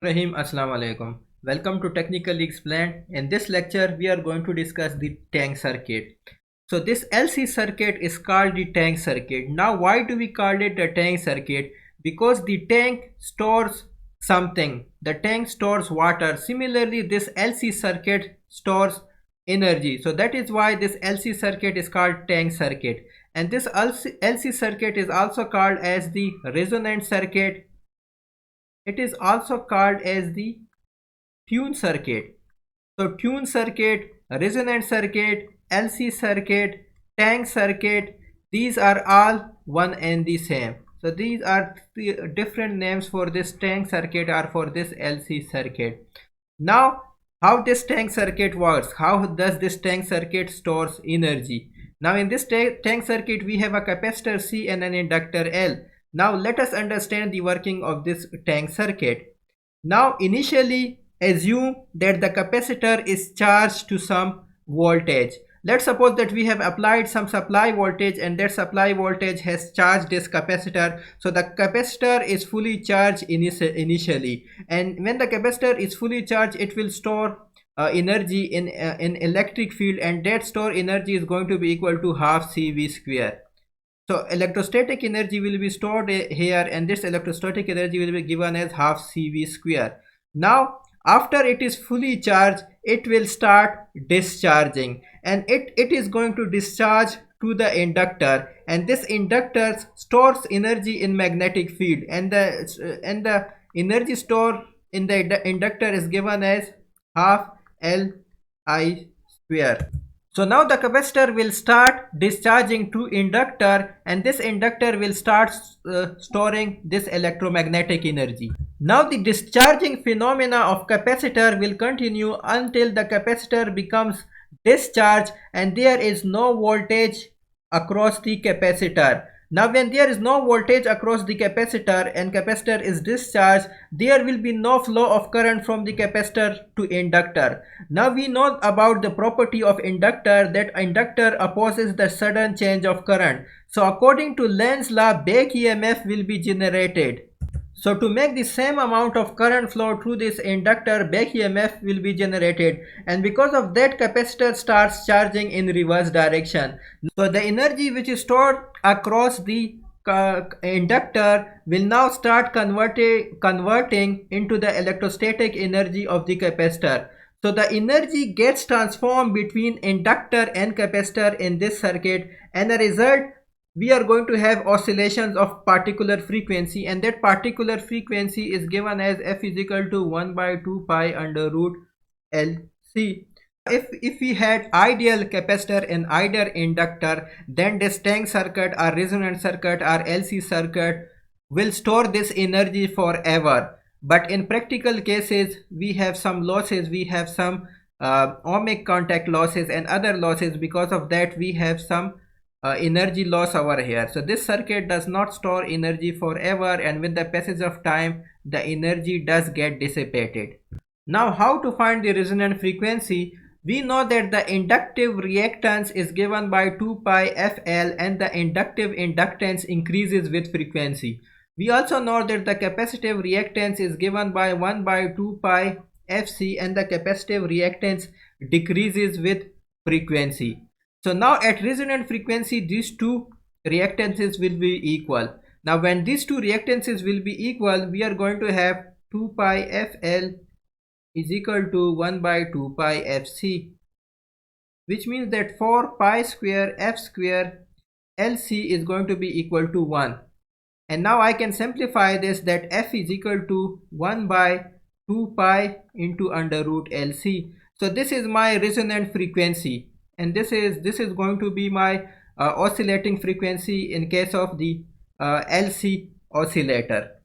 Rahim, Assalamu alaikum. Welcome to Technically Explained. In this lecture, we are going to discuss the tank circuit. So this LC circuit is called the tank circuit. Now, why do we call it the tank circuit? Because the tank stores something. The tank stores water. Similarly, this LC circuit stores energy. So that is why this LC circuit is called tank circuit. And this LC circuit is also called as the resonant circuit. It is also called as the tune circuit. So tune circuit, resonant circuit, LC circuit, tank circuit, these are all one and the same. So these are the different names for this tank circuit or for this LC circuit. Now, how this tank circuit works? How does this tank circuit stores energy? Now in this tank circuit we have a capacitor C and an inductor L. Now let us understand the working of this tank circuit. Now initially assume that the capacitor is charged to some voltage. Let's suppose that we have applied some supply voltage and that supply voltage has charged this capacitor. So the capacitor is fully charged initially, and when the capacitor is fully charged it will store energy in electric field, and that store energy is going to be equal to half CV square. So electrostatic energy will be stored here, and this electrostatic energy will be given as half CV square. Now after it is fully charged, it will start discharging, and it is going to discharge to the inductor, and this inductor stores energy in magnetic field, and the energy stored in the inductor is given as half Li square. So now the capacitor will start discharging to inductor, and this inductor will start storing this electromagnetic energy. Now the discharging phenomena of capacitor will continue until the capacitor becomes discharged and there is no voltage across the capacitor. Now when there is no voltage across the capacitor and capacitor is discharged, there will be no flow of current from the capacitor to inductor. Now we know about the property of inductor, that inductor opposes the sudden change of current. So according to Lenz's law, back EMF will be generated. So to make the same amount of current flow through this inductor, back EMF will be generated, and because of that capacitor starts charging in reverse direction. So the energy which is stored across the inductor will now start converting into the electrostatic energy of the capacitor. So the energy gets transformed between inductor and capacitor in this circuit, and the result, we are going to have oscillations of particular frequency, and that particular frequency is given as f is equal to 1 by 2 pi under root LC. If we had ideal capacitor and ideal inductor, then this tank circuit or resonant circuit or LC circuit will store this energy forever. But in practical cases, we have some losses, we have some ohmic contact losses and other losses. Because of that, we have some energy loss over here. So this circuit does not store energy forever, and with the passage of time the energy does get dissipated. Now how to find the resonant frequency? We know that the inductive reactance is given by 2 pi FL, and the inductive inductance increases with frequency. We also know that the capacitive reactance is given by 1 by 2 pi FC, and the capacitive reactance decreases with frequency. So now at resonant frequency, these two reactances will be equal. Now when these two reactances will be equal, we are going to have 2 pi FL is equal to 1 by 2 pi FC, which means that 4 pi square F square LC is going to be equal to 1. And now I can simplify this, that F is equal to 1 by 2 pi into under root LC. So this is my resonant frequency, and this is going to be my oscillating frequency in case of the LC oscillator.